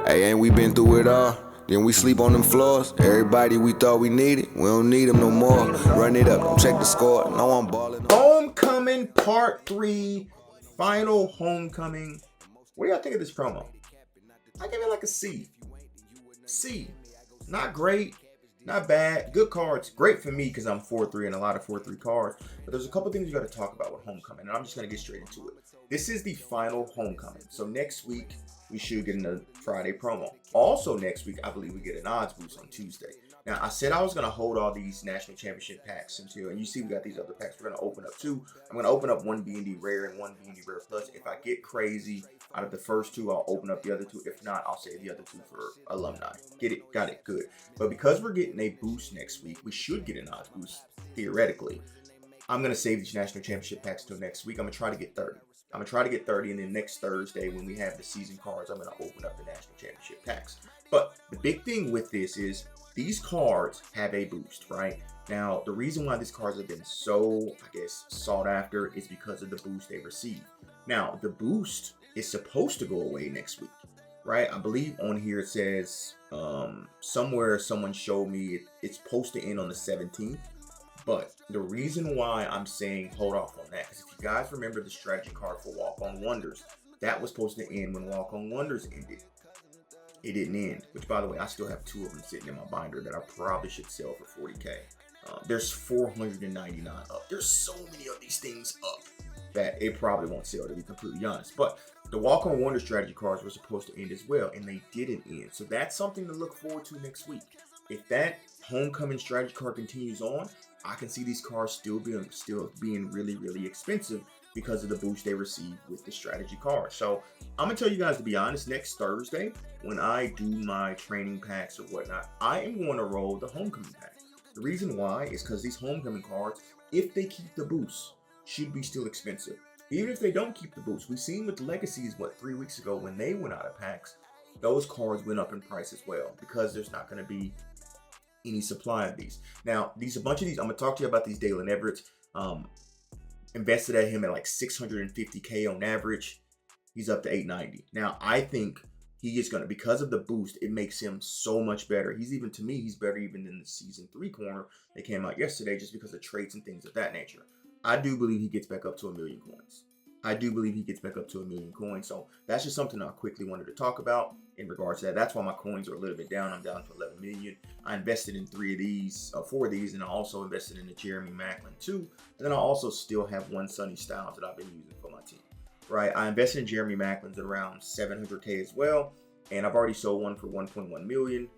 Hey, ain't we been through it all? Then we sleep on them floors. Everybody we thought we needed, we don't need them no more. Run it up, don't check the score. No, I'm balling. Homecoming Part 3, final homecoming. What do y'all think of this promo? I give it like a C. C. Not great, not bad. Good cards. Great for me because I'm 4-3 and a lot of 4-3 cards. But there's a couple things you got to talk about with homecoming, and I'm just going to get straight into it. This is the final homecoming. So next week, we should get a Friday promo. Also next week, I believe we get an odds boost on Tuesday. Now, I said I was going to hold all these national championship packs until, and you see we got these other packs we're going to open up too. I'm going to open up one B&D Rare and one B&D Rare Plus. If I get crazy out of the first two, I'll open up the other two. If not, I'll save the other two for alumni. Get it? Got it. Good. But because we're getting a boost next week, we should get an odds boost, theoretically. I'm going to save these national championship packs till next week. I'm going to try to get 30. I'm going to try to get 30, and then next Thursday when we have the season cards, I'm going to open up the national championship packs. But the big thing with this is these cards have a boost, right? Now, the reason why these cards have been so, I guess, sought after is because of the boost they receive. Now, the boost is supposed to go away next week, right? I believe on here it says somewhere someone showed me it's supposed to end on the 17th. But the reason why I'm saying hold off on that is if you guys remember the strategy card for Walk On Wonders, that was supposed to end when Walk On Wonders ended. It didn't end, which by the way, I still have 2 of them sitting in my binder that I probably should sell for 40K. There's 499 up. There's so many of these things up that it probably won't sell, to be completely honest. But the Walk On Wonder strategy cards were supposed to end as well, and they didn't end. So that's something to look forward to next week. If that homecoming strategy card continues on, I can see these cards still being really, really expensive because of the boost they receive with the strategy card. So I'm gonna tell you guys, to be honest, next Thursday when I do my training packs or whatnot, I am going to roll the homecoming pack. The reason why is because these homecoming cards, if they keep the boost, should be still expensive. Even if they don't keep the boost, we've seen with Legacies 3 weeks ago when they went out of packs, those cards went up in price as well because there's not going to be any supply of these. Now, a bunch of these, I'm going to talk to you about these Dalen Everett's. Invested at him at like 650K on average. He's up to 890. Now, I think he is going to, because of the boost, it makes him so much better. To me, he's better even than the season 3 corner that came out yesterday just because of traits and things of that nature. I do believe he gets back up to 1 million coins. So that's just something I quickly wanted to talk about in regards to that. That's why my coins are a little bit down. I'm down to 11 million. I invested in 4 of these, and I also invested in the Jeremy Macklin too. And then I also still have one Sonny Styles that I've been using for my team, right? I invested in Jeremy Macklin's at around 700K as well. And I've already sold one for 1.1 million.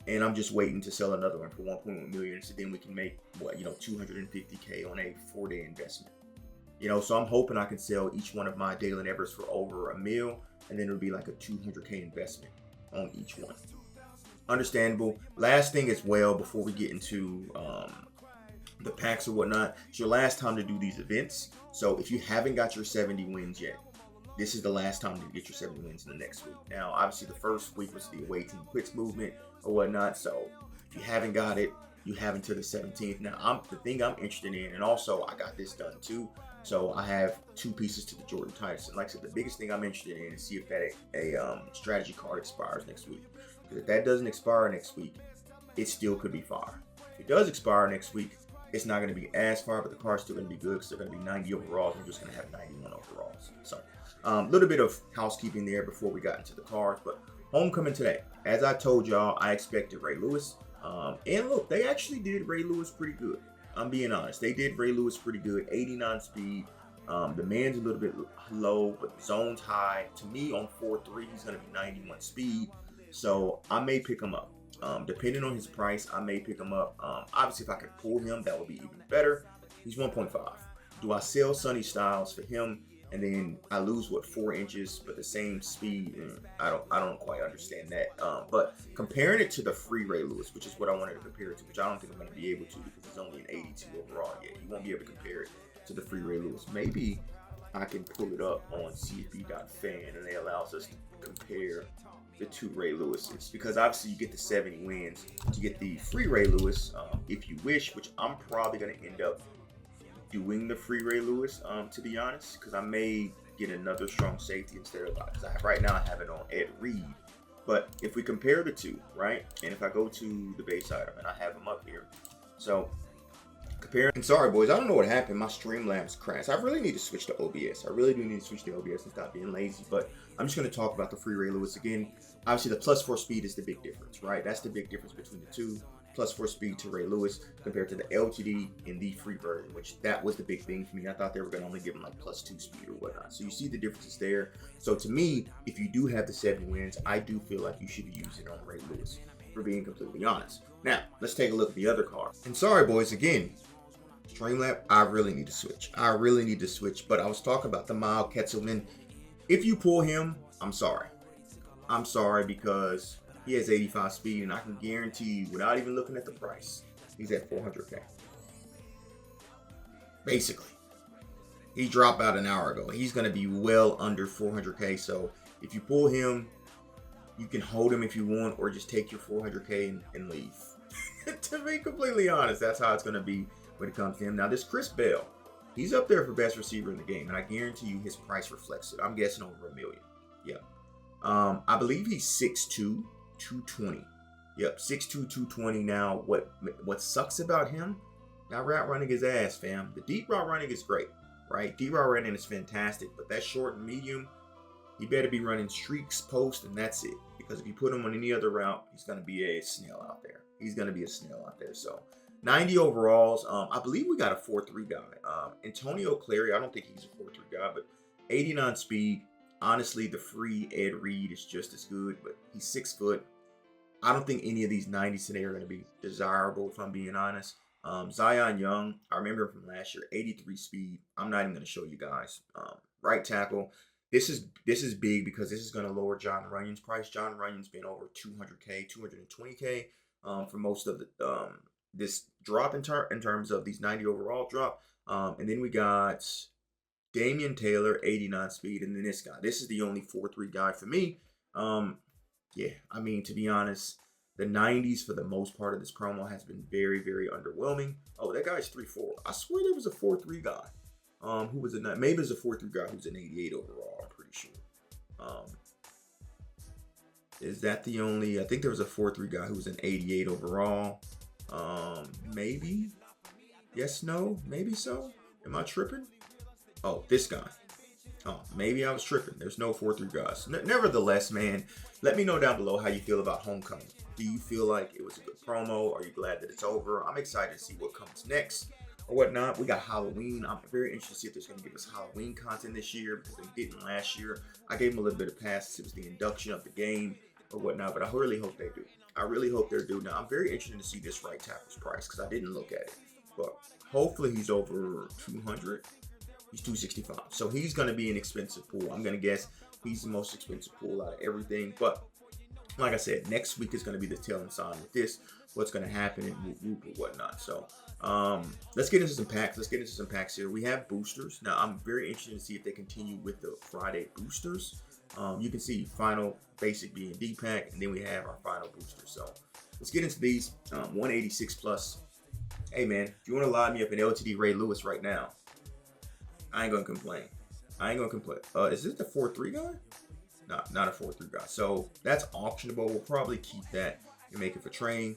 And I'm just waiting to sell another one for 1.1 million. So then we can make 250K on a 4-day investment. So I'm hoping I can sell each one of my Dalen Everett's for over $1 million, and then it'll be like a 200K investment on each one. Understandable. Last thing as well, before we get into the packs or whatnot, it's your last time to do these events. So if you haven't got your 70 wins yet, this is the last time to get your 70 wins in the next week. Now, obviously, the first week was the away team quits movement or whatnot. So if you haven't got it, you have until the 17th. Now, the thing I'm interested in, and also I got this done too. So I have 2 pieces to the Jordan Tyson. Like I said, the biggest thing I'm interested in is see if that a strategy card expires next week. Because if that doesn't expire next week, it still could be fire. If it does expire next week, it's not going to be as far, but the card's still going to be good because they're going to be 90 overalls. I'm just going to have 91 overalls. So a little bit of housekeeping there before we got into the cards. But homecoming today, as I told y'all, I expected Ray Lewis. And look, they actually did Ray Lewis pretty good. I'm being honest. They did Ray Lewis pretty good. 89 speed. The man's a little bit low, but the zone's high. To me, on 4-3, he's going to be 91 speed. So I may pick him up. Depending on his price, I may pick him up. Obviously, if I could pull him, that would be even better. He's 1.5. Do I sell Sonny Styles for him? And then I lose 4 inches, but the same speed. I don't quite understand that. But comparing it to the free Ray Lewis, which is what I wanted to compare it to, which I don't think I'm going to be able to because it's only an 82 overall. Yeah, you won't be able to compare it to the free Ray Lewis. Maybe I can pull it up on CFB.fan and it allows us to compare the 2 Ray Lewises, because obviously you get the 70 wins to get the free Ray Lewis if you wish, which I'm probably going to end up doing the free Ray Lewis, to be honest, because I may get another strong safety instead of, because right now I have it on Ed Reed, But if we compare the two, right? And if I go to the base item, and I have them up here. So compare. And sorry, boys, I don't know what happened. My Streamlabs crashed. I really need to switch to OBS. I really do need to switch to OBS and stop being lazy. But I'm just going to talk about the free Ray Lewis again. Obviously, the +4 speed is the big difference, right? That's the big difference between the two. +4 speed to Ray Lewis compared to the LTD in the free version, which that was the big thing for me. I thought they were going to only give him like +2 speed or whatnot. So you see the differences there. So to me, if you do have the 7 wins, I do feel like you should use it on Ray Lewis, for being completely honest. Now, let's take a look at the other card. And sorry, boys, again, Streamlab, I really need to switch. I really need to switch. But I was talking about the Miles Ketzelman. If you pull him, I'm sorry. I'm sorry, because he has 85 speed, and I can guarantee you, without even looking at the price, he's at 400K. Basically. He dropped out an hour ago. He's going to be well under 400K. So if you pull him, you can hold him if you want, or just take your 400K and leave. To be completely honest, that's how it's going to be when it comes to him. Now, this Chris Bell, he's up there for best receiver in the game, and I guarantee you his price reflects it. I'm guessing over $1 million. Yeah. I believe he's 6'2", 220. Yep, 6'2", 220. Now, what sucks about him? Not route running his ass, fam. The deep route running is great, right? Deep route running is fantastic, but that short and medium, he better be running streaks, post, and that's it. Because if you put him on any other route, he's going to be a snail out there. He's going to be a snail out there. So 90 overalls. I believe we got a 4.3 guy. Antonio Clary, I don't think he's a 4.3 guy, but 89 speed. Honestly, the free Ed Reed is just as good, but he's 6 foot. I don't think any of these 90s today are going to be desirable, if I'm being honest. Zion Young, I remember him from last year, 83 speed. I'm not even going to show you guys. Right tackle. This is big because this is going to lower John Runyon's price. John Runyon's been over 200K, 220K for most of the this drop in terms of these 90 overall drop. And then we got Damian Taylor, 89 speed, and then this guy. This is the only 4.3 guy for me. Yeah, I mean, to be honest, the 90s for the most part of this promo has been very, very underwhelming. Oh, that guy's 3.4. I swear there was a 4.3 guy. Who was a maybe there's a 4.3 guy who's an 88 overall. I'm pretty sure. Is that the only? I think there was a 4.3 guy who was an 88 overall. Maybe. Yes, no, maybe so. Am I tripping? Oh, this guy. Oh, maybe I was tripping. There's no 4.3 guys. Nevertheless, man, let me know down below how you feel about Homecoming. Do you feel like it was a good promo? Are you glad that it's over? I'm excited to see what comes next or whatnot. We got Halloween. I'm very interested to see if there's going to give us Halloween content this year, because they didn't last year. I gave them a little bit of passes. It was the induction of the game or whatnot, but I really hope they do. I really hope they do. Now, I'm very interested to see this right tackle's price, because I didn't look at it. But hopefully he's over 200. He's 265. So he's going to be an expensive pool. I'm going to guess he's the most expensive pool out of everything. But like I said, next week is going to be the telling sign with this. What's going to happen and whoop and whatnot. So let's get into some packs. Let's get into some packs here. We have boosters. Now, I'm very interested to see if they continue with the Friday boosters. You can see final basic B&D pack, and then we have our final booster. So let's get into these. 186 plus. Hey, man, if you want to line me up in LTD Ray Lewis right now, I ain't gonna complain. I ain't gonna complain. Is this the 4.3 guy? No, not a 4.3 guy. So that's auctionable. We'll probably keep that and make it for train.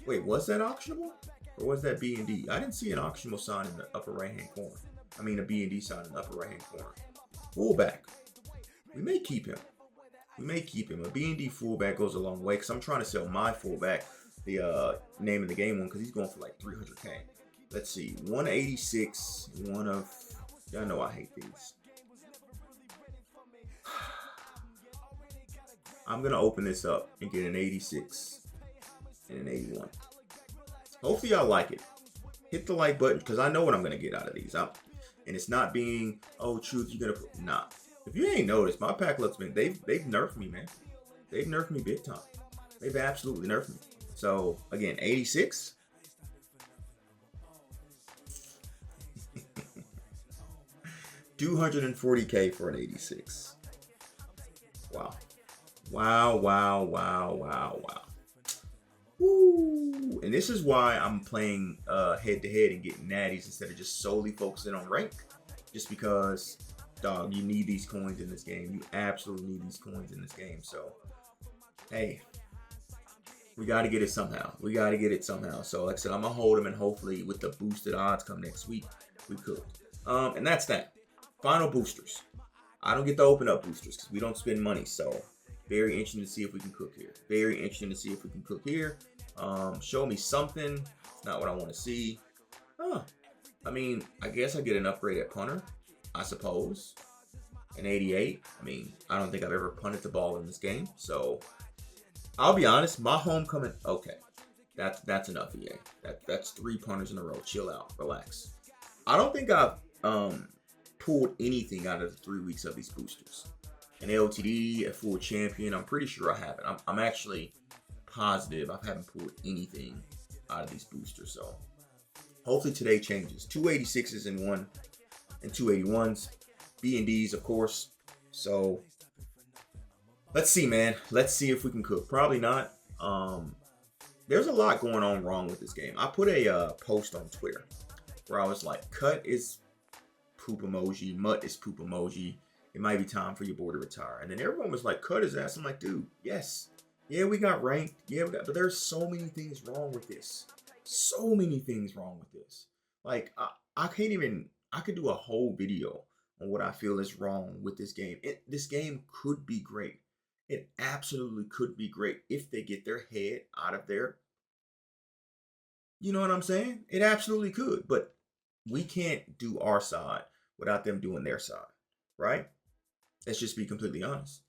Wait, was that auctionable? Or was that B&D? I didn't see an auctionable sign in the upper right-hand corner. I mean, a B&D sign in the upper right-hand corner. Fullback. We may keep him. We may keep him. A B&D fullback goes a long way, because I'm trying to sell my fullback, the name of the game one, because he's going for like 300K. Let's see, 186, one of, y'all know I hate these. I'm going to open this up and get an 86 and an 81. Hopefully y'all like it. Hit the like button, because I know what I'm going to get out of these. And it's not being, oh, truth, you're going to put, nah. If you ain't noticed, my pack looks, man, they've nerfed me, man. They've nerfed me big time. They've absolutely nerfed me. So, again, 86. $240K for an 86. Wow. Wow, wow, wow, wow, wow. Woo. And this is why I'm playing head-to-head and getting natties instead of just solely focusing on rank. Just because dog, you need these coins in this game. You absolutely need these coins in this game. So, hey, we got to get it somehow. We got to get it somehow. So, like I said, I'm going to hold them, and hopefully with the boosted odds come next week, we could. And that's that. Final boosters. I don't get to open up boosters because we don't spend money. So, very interesting to see if we can cook here. Very interesting to see if we can cook here. Show me something. It's not what I want to see. I mean, I guess I get an upgrade at punter, I suppose. An 88. I mean, I don't think I've ever punted the ball in this game. So, I'll be honest. My homecoming. Okay, that's enough, EA. That's 3 punters in a row. Chill out. Relax. I don't think I've pulled anything out of the 3 weeks of these boosters. An LTD, a full champion. I'm pretty sure I haven't. I'm actually positive I haven't pulled anything out of these boosters. So hopefully today changes. 286s in one and 281s. B&Ds, of course. So let's see, man. Let's see if we can cook. Probably not. There's a lot going on wrong with this game. I put a post on Twitter where I was like, cut is poop emoji, mutt is poop emoji. It might be time for your boy to retire. And then everyone was like, cut his ass. I'm like, dude, yes. Yeah, we got ranked. Yeah, but there's so many things wrong with this. So many things wrong with this. Like, I can't even, I could do a whole video on what I feel is wrong with this game. This game could be great. It absolutely could be great if they get their head out of there. You know what I'm saying? It absolutely could. But we can't do our side without them doing their side, right? Let's just be completely honest,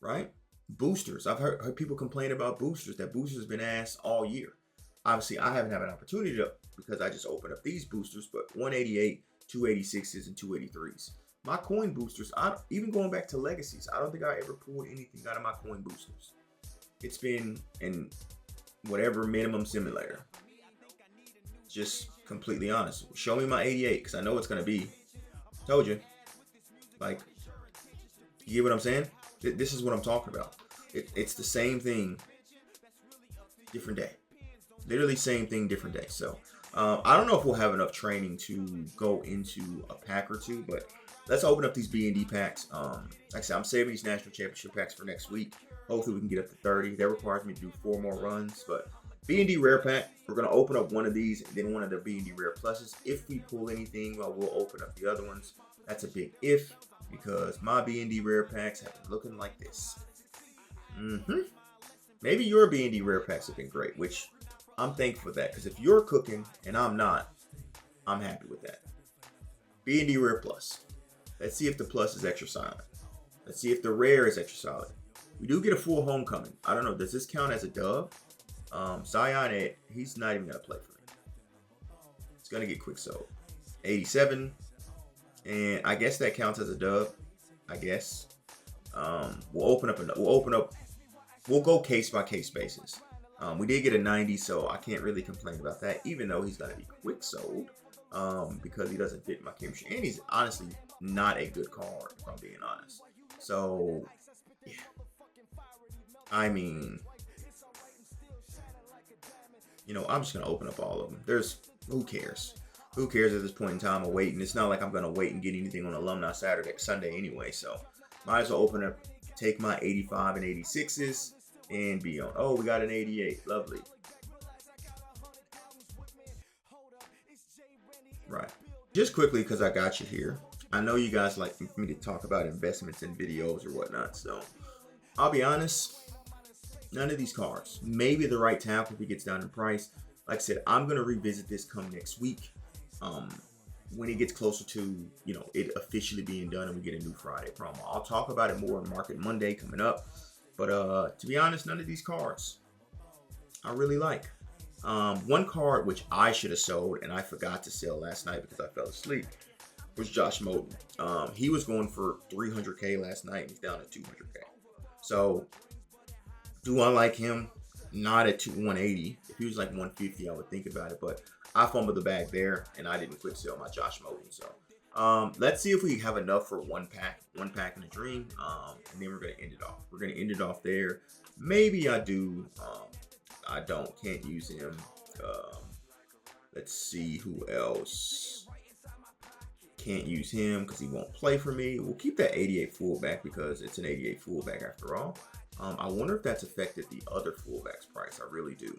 right? Boosters. I've heard people complain about boosters, that boosters have been asked all year. Obviously, I haven't had an opportunity to because I just opened up these boosters, but 188, 286s, and 283s. My coin boosters, even going back to legacies, I don't think I ever pulled anything out of my coin boosters. It's been in whatever minimum simulator. Just completely honest. Show me my 88, because I know it's going to be. Told you. Like, you get what I'm saying? This is what I'm talking about. It's the same thing, different day. Literally same thing, different day. So, I don't know if we'll have enough training to go into a pack or two, but let's open up these B&D packs. Like I said, I'm saving these national championship packs for next week. Hopefully we can get up to 30. That requires me to do 4 more runs, but B&D rare pack, we're going to open up one of these and then one of the B&D rare pluses. If we pull anything, we'll open up the other ones. That's a big if, because my B&D rare packs have been looking like this. Maybe your B&D rare packs have been great, which I'm thankful for that, because if you're cooking and I'm not, I'm happy with that. B&D rare plus. Let's see if the plus is extra solid. Let's see if the rare is extra solid. We do get a full homecoming. I don't know. Does this count as a dub? Zion, he's not even going to play for me. It's going to get quick sold. 87. And I guess that counts as a dub. I guess. We'll go case by case basis. We did get a 90, so I can't really complain about that, even though he's going to be quick sold. Because he doesn't fit my chemistry. And he's honestly not a good card, if I'm being honest. So, yeah. I mean, I'm just going to open up all of them. Who cares? Who cares at this point in time of waiting? It's not like I'm going to wait and get anything on Alumni Sunday anyway. So, might as well open up, take my 85 and 86s, and be on. Oh, we got an 88. Lovely. Right. Just quickly, because I got you here. I know you guys like me to talk about investments in videos or whatnot. So, I'll be honest. None of these cards. Maybe the right tackle if he gets down in price. Like I said, I'm going to revisit this come next week. When it gets closer to, it officially being done and we get a new Friday promo. I'll talk about it more on Market Monday coming up. But to be honest, none of these cards I really like. One card which I should have sold and I forgot to sell last night because I fell asleep was Josh Moten. He was going for 300K last night and he's down to 200K. So, do I like him? Not at 180. If he was like 150, I would think about it. But I fumbled the bag there, and I didn't quick sell my Josh Moten. So, let's see if we have enough for one pack in a dream, and then we're gonna end it off. We're gonna end it off there. Maybe I do. I can't use him. Let's see who else. Can't use him because he won't play for me. We'll keep that 88 fullback because it's an 88 fullback after all. I wonder if that's affected the other fullback's price. I really do.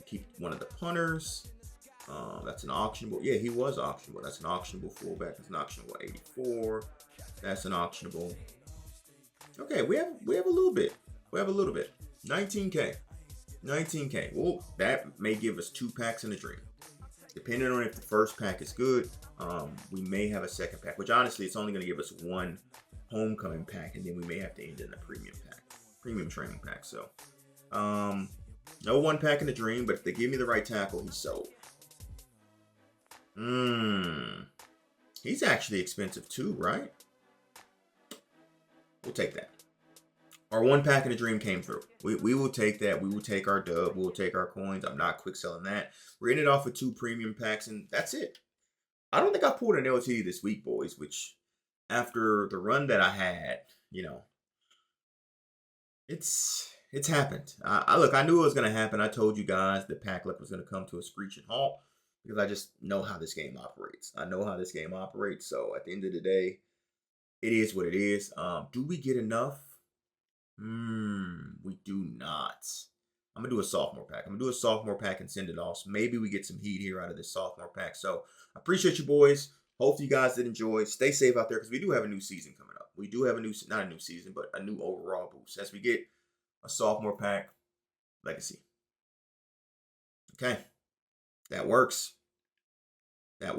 Keep one of the punters. That's an auctionable. Yeah, he was auctionable. That's an auctionable fullback. That's an auctionable 84. That's an auctionable. Okay, we have a little bit. We have a little bit. 19K. 19K. Well, that may give us 2 packs in a dream. Depending on if the first pack is good, we may have a second pack, which honestly, it's only going to give us 1 homecoming pack, and then we may have to end in a premium training pack. So, no 1 pack in the dream, but if they give me the right tackle, he's sold. He's actually expensive too, right? We'll take that. Our 1 pack in the dream came through. We will take that. We will take our dub. We'll take our coins. I'm not quick selling that. We're ending off with 2 premium packs, and that's it. I don't think I pulled an LT this week, boys, which after the run that I had, you know, it's happened. Look, I knew it was going to happen. I told you guys the pack luck was going to come to a screeching halt because I just know how this game operates. So at the end of the day, it is what it is. Do we get enough? We do not. I'm going to do a sophomore pack. And send it off. So maybe we get some heat here out of this sophomore pack. So I appreciate you, boys. Hopefully you guys did enjoy. Stay safe out there because we do have a new season coming up. We do have not a new season, but a new overall boost as we get a sophomore pack legacy. Okay. That works. And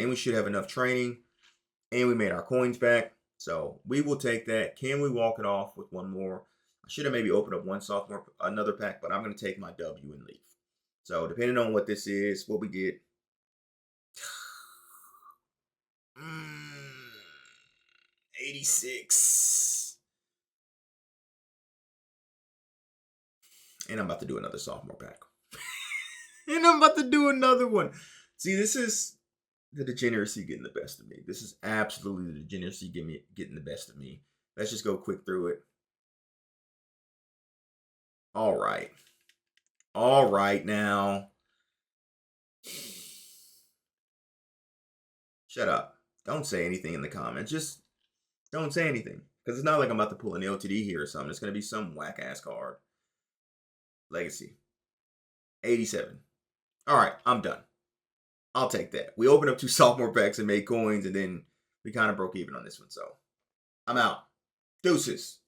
we should have enough training. And we made our coins back. So we will take that. Can we walk it off with 1 more? I should have maybe opened up another pack, but I'm going to take my W and leave. So depending on what this is, what we get. 86. And I'm about to do another sophomore pack. And I'm about to do another one. See, this is the degeneracy getting the best of me. This is absolutely the degeneracy getting the best of me. Let's just go quick through it. All right now. Shut up. Don't say anything in the comments. Just don't say anything. Because it's not like I'm about to pull an LTD here or something. It's going to be some whack-ass card. Legacy. 87. All right, I'm done. I'll take that. We opened up 2 sophomore packs and made coins, and then we kind of broke even on this one. So I'm out. Deuces.